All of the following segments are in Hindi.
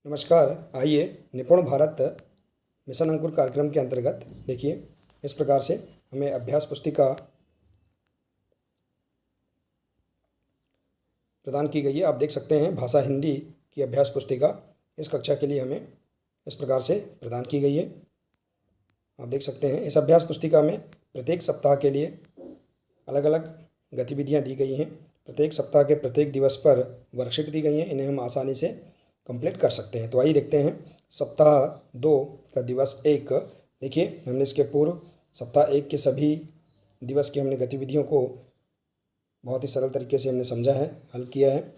नमस्कार। आइए निपुण भारत मिशन अंकुर कार्यक्रम के अंतर्गत देखिए इस प्रकार से हमें अभ्यास पुस्तिका प्रदान की गई है। आप देख सकते हैं भाषा हिंदी की अभ्यास पुस्तिका इस कक्षा के लिए हमें इस प्रकार से प्रदान की गई है। आप देख सकते हैं इस अभ्यास पुस्तिका में प्रत्येक सप्ताह के लिए अलग अलग गतिविधियां दी गई हैं। प्रत्येक सप्ताह के प्रत्येक दिवस पर वर्कशीट दी गई हैं। इन्हें हम आसानी से कंप्लीट कर सकते हैं। तो आइए देखते हैं सप्ताह 2 का दिवस 1। देखिए हमने इसके पूर्व सप्ताह 1 के सभी दिवस की हमने गतिविधियों को बहुत ही सरल तरीके से हमने समझा है, हल किया है।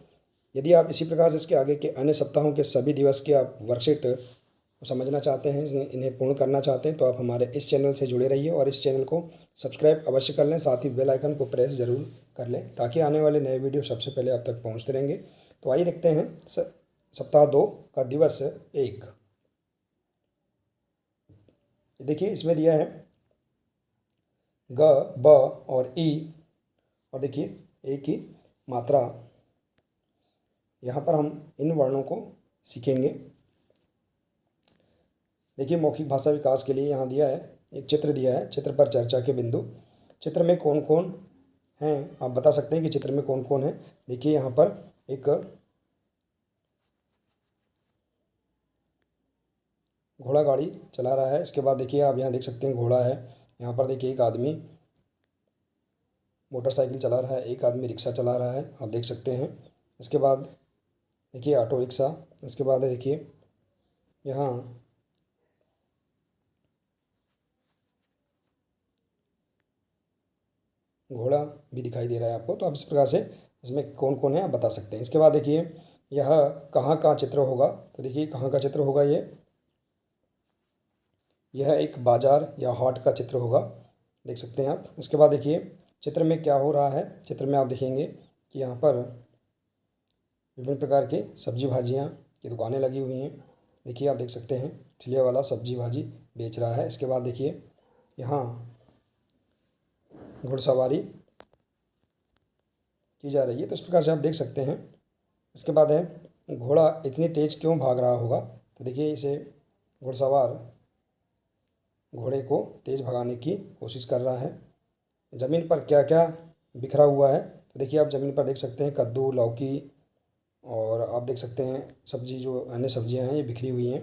यदि आप इसी प्रकार से इसके आगे के अन्य सप्ताहों के सभी दिवस की आप वर्कशीट को समझना चाहते हैं, इन्हें पूर्ण करना चाहते हैं, तो आप हमारे इस चैनल से जुड़े रहिए और इस चैनल को सब्सक्राइब अवश्य कर लें। साथ ही बेल आइकन को प्रेस ज़रूर कर लें ताकि आने वाले नए वीडियो सबसे पहले आप तक पहुँचते रहेंगे। तो आइए देखते हैं सप्ताह 2 का दिवस 1। देखिए इसमें दिया है ग, ब और ई, और देखिए ए की मात्रा। यहाँ पर हम इन वर्णों को सीखेंगे। देखिए मौखिक भाषा विकास के लिए यहाँ दिया है एक चित्र दिया है, चित्र पर चर्चा के बिंदु। चित्र में कौन कौन हैं आप बता सकते हैं कि चित्र में कौन कौन है। देखिए यहाँ पर एक घोड़ा गाड़ी चला रहा है। इसके बाद देखिए आप यहाँ देख सकते हैं घोड़ा है। यहाँ पर देखिए एक आदमी मोटरसाइकिल चला रहा है, एक आदमी रिक्शा चला रहा है, आप देख सकते हैं। इसके बाद देखिए ऑटो रिक्शा। इसके बाद देखिए यहाँ घोड़ा भी दिखाई दे रहा है आपको। तो आप इस प्रकार से इसमें कौन कौन है आप बता सकते हैं। इसके बाद देखिए यह कहाँ का चित्र होगा। तो देखिए कहाँ का चित्र होगा, यह एक बाजार या हाट का चित्र होगा, देख सकते हैं आप। इसके बाद देखिए चित्र में क्या हो रहा है। चित्र में आप देखेंगे कि यहाँ पर विभिन्न प्रकार के सब्जी भाजियाँ की दुकानें लगी हुई हैं। देखिए आप देख सकते हैं ठेले वाला सब्जी भाजी बेच रहा है। इसके बाद देखिए यहाँ घुड़सवारी की जा रही है। तो इस प्रकार से आप देख सकते हैं। इसके बाद है घोड़ा इतनी तेज़ क्यों भाग रहा होगा। तो देखिए इसे घुड़सवार घोड़े को तेज़ भगाने की कोशिश कर रहा है। ज़मीन पर क्या क्या बिखरा हुआ है। तो देखिए आप ज़मीन पर देख सकते हैं कद्दू, लौकी, और आप देख सकते हैं सब्जी, जो अन्य सब्जियां हैं ये बिखरी हुई हैं।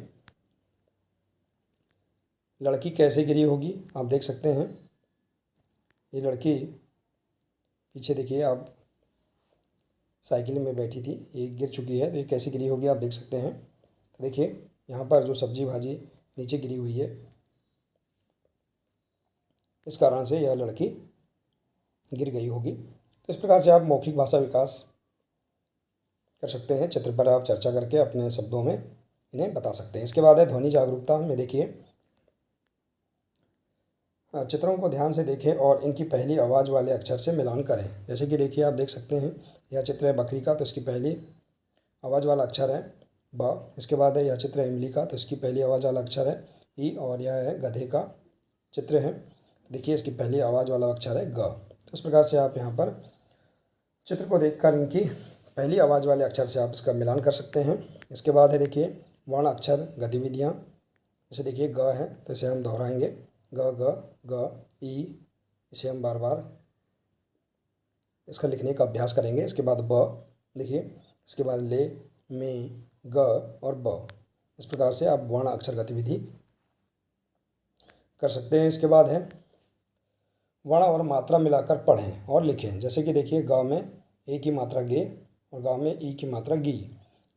लड़की कैसे गिरी होगी आप देख सकते हैं। ये लड़की पीछे देखिए आप साइकिल में बैठी थी, ये गिर चुकी है। तो ये कैसे गिरी होगी आप देख सकते हैं। तो देखिए यहाँ पर जो सब्जी भाजी नीचे गिरी हुई है, इस कारण से यह लड़की गिर गई होगी। तो इस प्रकार से आप मौखिक भाषा विकास कर सकते हैं। चित्र पर आप चर्चा करके अपने शब्दों में इन्हें बता सकते हैं। इसके बाद है ध्वनि जागरूकता में। देखिए चित्रों को ध्यान से देखें और इनकी पहली आवाज़ वाले अक्षर से मिलान करें। जैसे कि देखिए आप देख सकते हैं यह चित्र है बकरी का, तो इसकी पहली आवाज़ वाला अक्षर है ब। इसके बाद है यह चित्र है इमली का, तो इसकी पहली आवाज़ वाला अक्षर है ई। और यह है गधे का चित्र है, तो देखिए इसकी पहली आवाज़ वाला अक्षर है ग। तो इस प्रकार से आप यहाँ पर चित्र को देखकर इनकी पहली आवाज़ वाले अक्षर से आप इसका मिलान कर सकते हैं। इसके बाद है देखिए वर्ण अक्षर गतिविधियाँ। जैसे देखिए ग है तो इसे हम दोहराएंगे, ग ग ग ई, इसे हम बार बार इसका लिखने का अभ्यास करेंगे। इसके बाद ब देखिए, इसके बाद ले, में, ग और ब। इस प्रकार से आप वर्ण अक्षर गतिविधि कर सकते हैं। इसके बाद है वर्ण और मात्रा मिलाकर पढ़ें और लिखें। जैसे कि देखिए ग में ए की मात्रा गे, और गा में ई की मात्रा गी,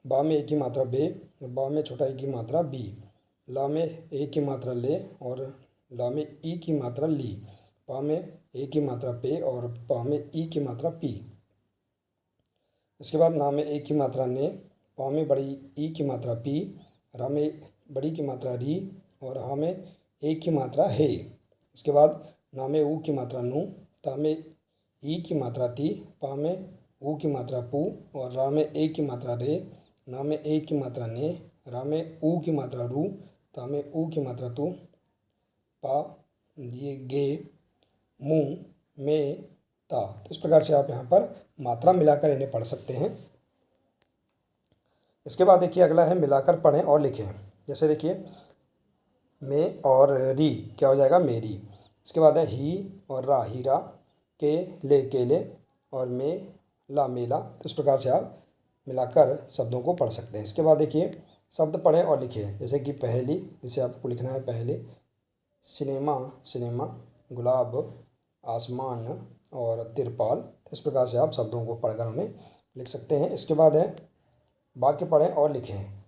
बा में ए की मात्रा बे, और बा में छोटा ई की मात्रा बी, ला में ए की मात्रा ले, और ला में ई की मात्रा ली, पा में ए की मात्रा पे, और पा में ई की मात्रा पी। इसके बाद ना में ए की मात्रा ने, पा में बड़ी ई की मात्रा पी, रा में बड़ी की मात्रा री, और हा में ए की मात्रा हे। इसके बाद ना में ऊ की मात्रा नू, ता में ई की मात्रा ती, पा में ऊ की मात्रा पू, और रा में ए की मात्रा रे, ना में ए की मात्रा ने, रा में ऊ की मात्रा रू, ता में ऊ की मात्रा तू, पा ये गे, मुँह में ता। तो इस प्रकार से आप यहाँ पर मात्रा मिलाकर इन्हें पढ़ सकते हैं। इसके बाद देखिए अगला है मिलाकर पढ़ें और लिखें। जैसे देखिए में और री क्या हो जाएगा मेरी। इसके बाद है ही और रा हीरा, के केले और मेला मेला। तो इस प्रकार से आप मिलाकर शब्दों को पढ़ सकते हैं। इसके बाद देखिए शब्द पढ़ें और लिखें। जैसे कि पहली, जिसे आपको लिखना है पहले, सिनेमा सिनेमा, गुलाब, आसमान और तिरपाल। तो इस प्रकार से आप शब्दों को पढ़कर उन्हें लिख सकते हैं। इसके बाद है वाक्य पढ़ें और लिखें।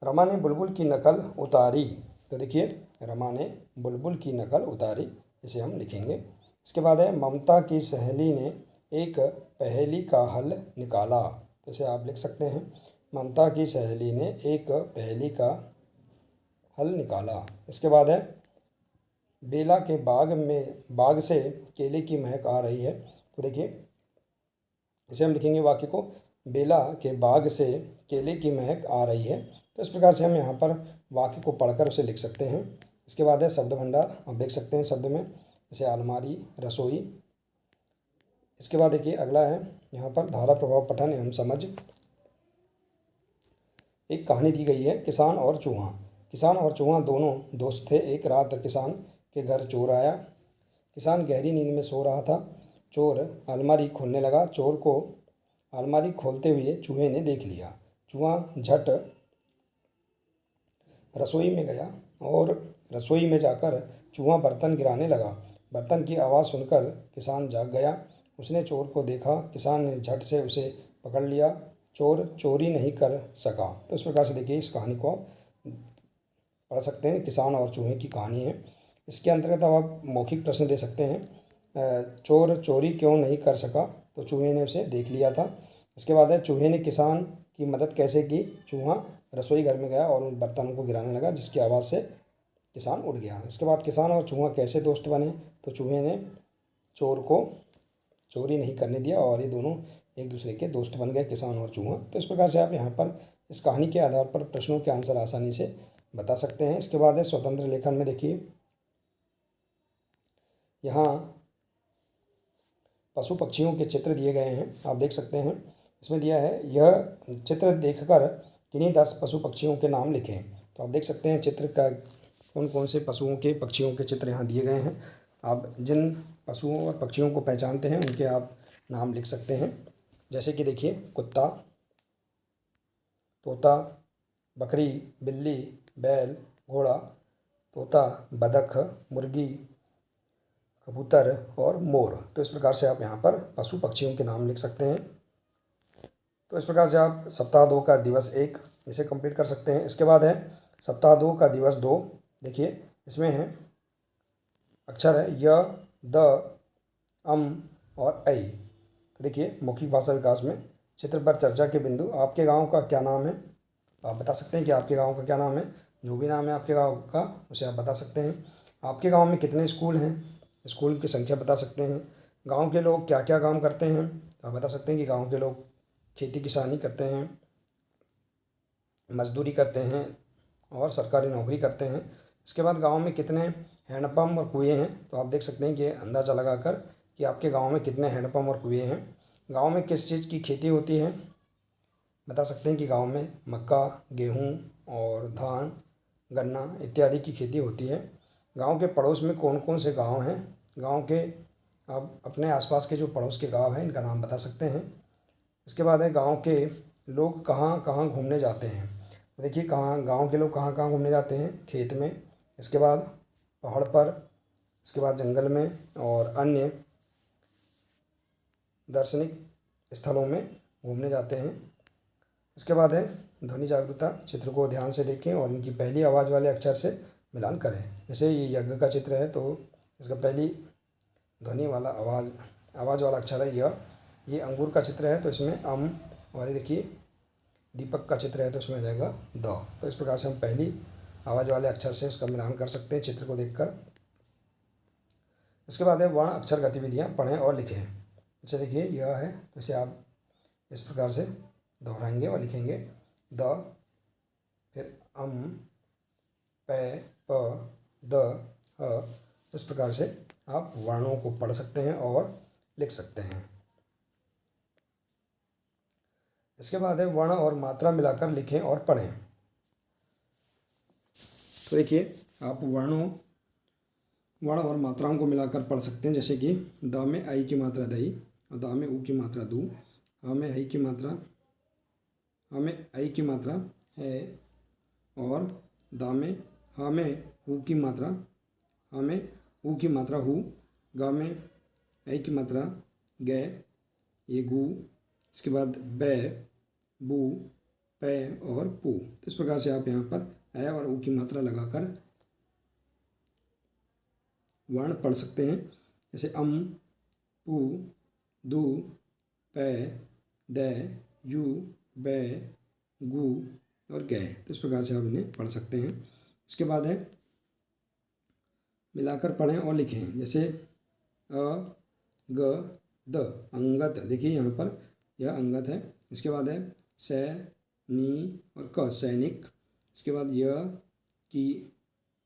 रमा ने बुलबुल की नकल उतारी। तो देखिए रमा ने बुलबुल की नकल उतारी, इसे हम लिखेंगे। इसके बाद है ममता की सहेली ने एक पहेली का हल निकाला। तो इसे आप लिख सकते हैं, ममता की सहेली ने एक पहेली का हल निकाला। इसके बाद है बेला के बाग से केले की महक आ रही है। तो देखिए इसे हम लिखेंगे वाक्य को, बेला के बाग से केले की महक आ रही है। तो इस प्रकार से हम यहाँ पर वाक्य को पढ़कर उसे लिख सकते हैं। इसके बाद है शब्द भंडार, आप देख सकते हैं शब्द में, जैसे अलमारी, रसोई। इसके बाद देखिए अगला है यहाँ पर धारा प्रभाव पठन एवं समझ। एक कहानी दी गई है, किसान और चूहा। किसान और चूहा दोनों दोस्त थे। एक रात किसान के घर चोर आया। किसान गहरी नींद में सो रहा था। चोर अलमारी खोलने लगा। चोर को अलमारी खोलते हुए चूहे ने देख लिया। चूहा झट रसोई में गया और रसोई में जाकर चूहा बर्तन गिराने लगा। बर्तन की आवाज़ सुनकर किसान जाग गया। उसने चोर को देखा। किसान ने झट से उसे पकड़ लिया। चोर चोरी नहीं कर सका। तो इस प्रकार से देखिए इस कहानी को आप पढ़ सकते हैं। किसान और चूहे की कहानी है। इसके अंतर्गत अब आप मौखिक प्रश्न दे सकते हैं। चोर चोरी क्यों नहीं कर सका? तो चूहे ने उसे देख लिया था। इसके बाद है चूहे ने किसान की मदद कैसे की? चूहा रसोई घर में गया और उन बर्तनों को गिराने लगा, जिसकी आवाज़ से किसान उठ गया। इसके बाद किसान और चूहा कैसे दोस्त बने? तो चूहे ने चोर को चोरी नहीं करने दिया और ये दोनों एक दूसरे के दोस्त बन गए, किसान और चूहा। तो इस प्रकार से आप यहाँ पर इस कहानी के आधार पर प्रश्नों के आंसर आसानी से बता सकते हैं। इसके बाद है स्वतंत्र लेखन में देखिए यहाँ पशु पक्षियों के चित्र दिए गए हैं, आप देख सकते हैं। इसमें दिया है यह चित्र देखकर किन्हीं 10 पशु पक्षियों के नाम लिखें। तो आप देख सकते हैं चित्र का कौन कौन से पशुओं के पक्षियों के चित्र यहाँ दिए गए हैं। आप जिन पशुओं और पक्षियों को पहचानते हैं उनके आप नाम लिख सकते हैं। जैसे कि देखिए कुत्ता, तोता, बकरी, बिल्ली, बैल, घोड़ा, तोता, बतख, मुर्गी, कबूतर और मोर। तो इस प्रकार से आप यहाँ पर पशु पक्षियों के नाम लिख सकते हैं। तो इस प्रकार से आप सप्ताह 2 का दिवस 1 इसे कंप्लीट कर सकते हैं। इसके बाद है सप्ताह 2 का दिवस 2। देखिए इसमें है अक्षर है य, द, अम और ऐ। तो देखिए मौखिक भाषा विकास में चित्र पर चर्चा के बिंदु। आपके गांव का क्या नाम है? आप बता सकते हैं कि आपके गांव का क्या नाम है। जो भी नाम है आपके गांव का उसे आप बता सकते हैं। आपके गांव में कितने स्कूल हैं? स्कूल की संख्या बता सकते हैं। गांव के लोग क्या क्या काम करते हैं? तो आप बता सकते हैं कि गांव के लोग खेती किसानी करते हैं, मजदूरी करते हैं और सरकारी नौकरी करते हैं। इसके बाद गांव में कितने हैंडपम्प और कुएँ हैं? तो आप देख सकते हैं कि अंदाज़ा लगाकर कि आपके गांव में कितने हैंडपम्प और कुएँ हैं। गांव में किस चीज़ की खेती होती है? बता सकते हैं कि गांव में मक्का, गेहूं और धान, गन्ना इत्यादि की खेती होती है। गांव के पड़ोस में कौन कौन से गांव हैं? गांव के आप अपने आसपास के जो पड़ोस के गांव हैं इनका नाम बता सकते हैं। इसके बाद है गांव के लोग कहाँ कहाँ घूमने जाते हैं? तो देखिए कहाँ गांव के लोग कहाँ कहाँ घूमने जाते हैं? खेत में, इसके बाद पहाड़ पर, इसके बाद जंगल में और अन्य दार्शनिक स्थलों में घूमने जाते हैं। इसके बाद है ध्वनि जागरूकता। चित्र को ध्यान से देखें और इनकी पहली आवाज़ वाले अक्षर से मिलान करें। जैसे ये यज्ञ का चित्र है तो इसका पहली ध्वनि वाला आवाज़ वाला अक्षर है य। ये अंगूर का चित्र है तो इसमें अम, और ये देखिए दीपक का चित्र है तो इसमें आ जाएगा द। तो इस प्रकार से हम पहली आवाज़ वाले अक्षर से उसका मिलान कर सकते हैं चित्र को देखकर। इसके बाद है वर्ण अक्षर गतिविधियाँ पढ़ें और लिखें। जैसे देखिए यह है तो इसे आप इस प्रकार से दोहराएंगे और लिखेंगे द, फिर अम, प, प, द, ह। इस प्रकार से आप वर्णों को पढ़ सकते हैं और लिख सकते हैं। इसके बाद है वर्ण और मात्रा मिलाकर लिखें और पढ़ें। तो देखिए आप वर्ण और मात्राओं को मिलाकर पढ़ सकते हैं, जैसे कि द में आई की मात्रा दही और द में ऊ की मात्रा दू, ह में आई की मात्रा है और द में ह में हु की मात्रा हु, ग में आई की मात्रा गे, ये गु, इसके बाद बै, बू, पै और पू। तो इस प्रकार से आप यहाँ पर ए और ऊ की मात्रा लगाकर वर्ण पढ़ सकते हैं, जैसे अम, पू, दू, पै, दै, यू, बै, गु और गे। तो इस प्रकार से आप इन्हें पढ़ सकते हैं। इसके बाद है मिलाकर पढ़ें और लिखें, जैसे अ, ग, द, अंगत। देखिए यहाँ पर यह अंगत है। इसके बाद है सै, नी और क, सैनिक। इसके बाद य,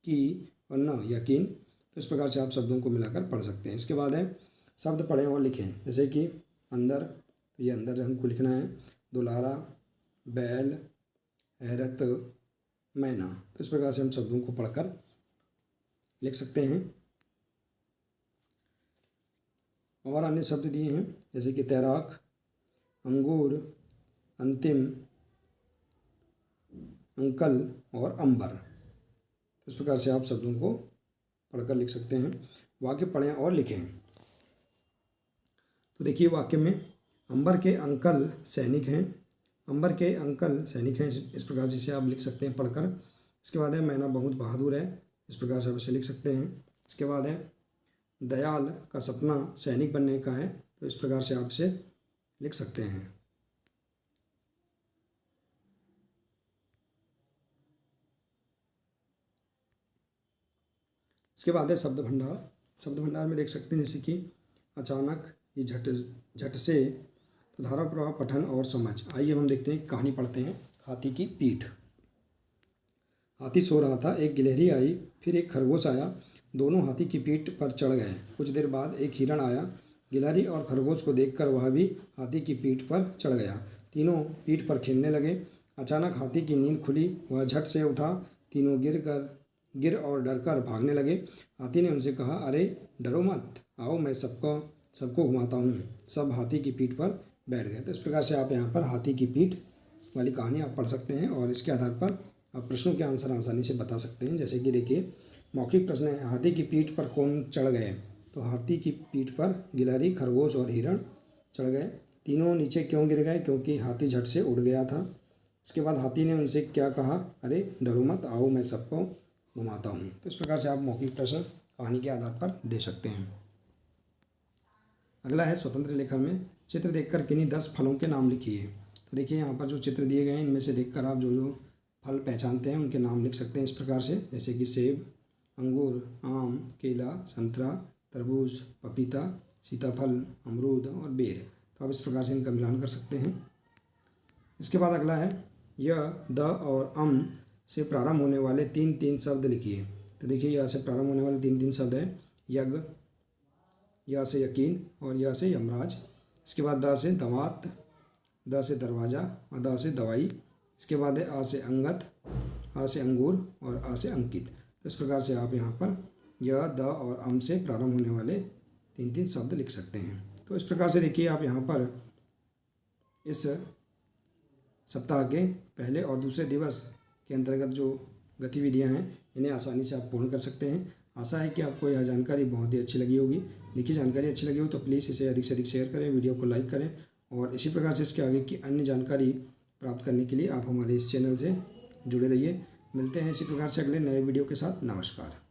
की और न, यकीन। तो इस प्रकार से आप शब्दों को मिलाकर पढ़ सकते हैं। इसके बाद है शब्द पढ़ें और लिखें, जैसे कि अंदर, तो ये अंदर हमको लिखना है, दुलारा, बैल, हैरत, मैना। तो इस प्रकार से हम शब्दों को पढ़कर लिख सकते हैं। और अन्य शब्द दिए हैं, जैसे कि तैराक, अंगूर, अंतिम, अंकल और अंबर। तो इस प्रकार से आप शब्दों को पढ़कर लिख सकते हैं। वाक्य पढ़ें और लिखें। तो देखिए वाक्य में अंबर के अंकल सैनिक हैं, इस प्रकार से इसे आप लिख सकते हैं पढ़कर। इसके बाद है मैना बहुत बहादुर है, इस प्रकार से आप इसे लिख सकते हैं। इसके बाद है दयाल का सपना सैनिक बनने का है, तो इस प्रकार से आप इसे लिख सकते हैं। इसके बाद है शब्द भंडार में देख सकते हैं, जैसे कि अचानक, ये झट से, तो धारा प्रवाह, पठन और समझ। आइए हम देखते हैं, कहानी पढ़ते हैं। हाथी की पीठ। हाथी सो रहा था, एक गिलहरी आई, फिर एक खरगोश आया, दोनों हाथी की पीठ पर चढ़ गए। कुछ देर बाद एक हिरण आया, गिलहरी और खरगोश को देखकर वह भी हाथी की पीठ पर चढ़ गया। तीनों पीठ पर खेलने लगे। अचानक हाथी की नींद खुली, वह झट से उठा, तीनों गिर और डरकर भागने लगे। हाथी ने उनसे कहा, अरे डरो मत, आओ मैं सबको घुमाता हूँ। सब हाथी की पीठ पर बैठ गए। तो इस प्रकार से आप यहाँ पर हाथी की पीठ वाली कहानी आप पढ़ सकते हैं और इसके आधार पर आप प्रश्नों के आंसर आसानी से बता सकते हैं। जैसे कि देखिए मौखिक प्रश्न है, हाथी की पीठ पर कौन चढ़ गए? तो हाथी की पीठ पर गिलहरी, खरगोश और हिरण चढ़ गए। तीनों नीचे क्यों गिर गए? क्योंकि हाथी झट से उड़ गया था। इसके बाद हाथी ने उनसे क्या कहा? अरे डरो मत, आओ मैं सबको घुमाता हूँ। तो इस प्रकार से आप मौखिक प्रश्न कहानी के आधार पर दे सकते हैं। अगला है स्वतंत्र लेखन में चित्र देखकर किन्हीं 10 फलों के नाम लिखिए। तो देखिए यहाँ पर जो चित्र दिए गए हैं इनमें से देखकर आप जो फल पहचानते हैं उनके नाम लिख सकते हैं इस प्रकार से, जैसे कि सेब, अंगूर, आम, केला, संतरा, तरबूज, पपीता, सीताफल, अमरूद और बेर। तो आप इस प्रकार से इनका मिलान कर सकते हैं। इसके बाद अगला है य, द और अम से प्रारंभ होने वाले 3 शब्द लिखिए। तो देखिए यह से प्रारंभ होने वाले 3 शब्द है यज्ञ, या से यकीन और या से यमराज। इसके बाद द से दवात, द से दरवाज़ा और द से दवाई। इसके बाद है आ से अंगत, आ से अंगूर और आ से अंकित। तो इस प्रकार से आप यहाँ पर य, द और अम से प्रारंभ होने वाले 3 शब्द लिख सकते हैं। तो इस प्रकार से देखिए आप यहाँ पर इस सप्ताह के पहले और दूसरे दिवस के अंतर्गत जो गतिविधियाँ हैं इन्हें आसानी से आप पूर्ण कर सकते हैं। आशा है कि आपको यह जानकारी बहुत ही अच्छी लगी होगी। देखिए जानकारी अच्छी लगी हो तो प्लीज़ इसे अधिक से अधिक शेयर करें, वीडियो को लाइक करें और इसी प्रकार से इसके आगे की अन्य जानकारी प्राप्त करने के लिए आप हमारे इस चैनल से जुड़े रहिए। मिलते हैं इसी प्रकार से अगले नए वीडियो के साथ। नमस्कार।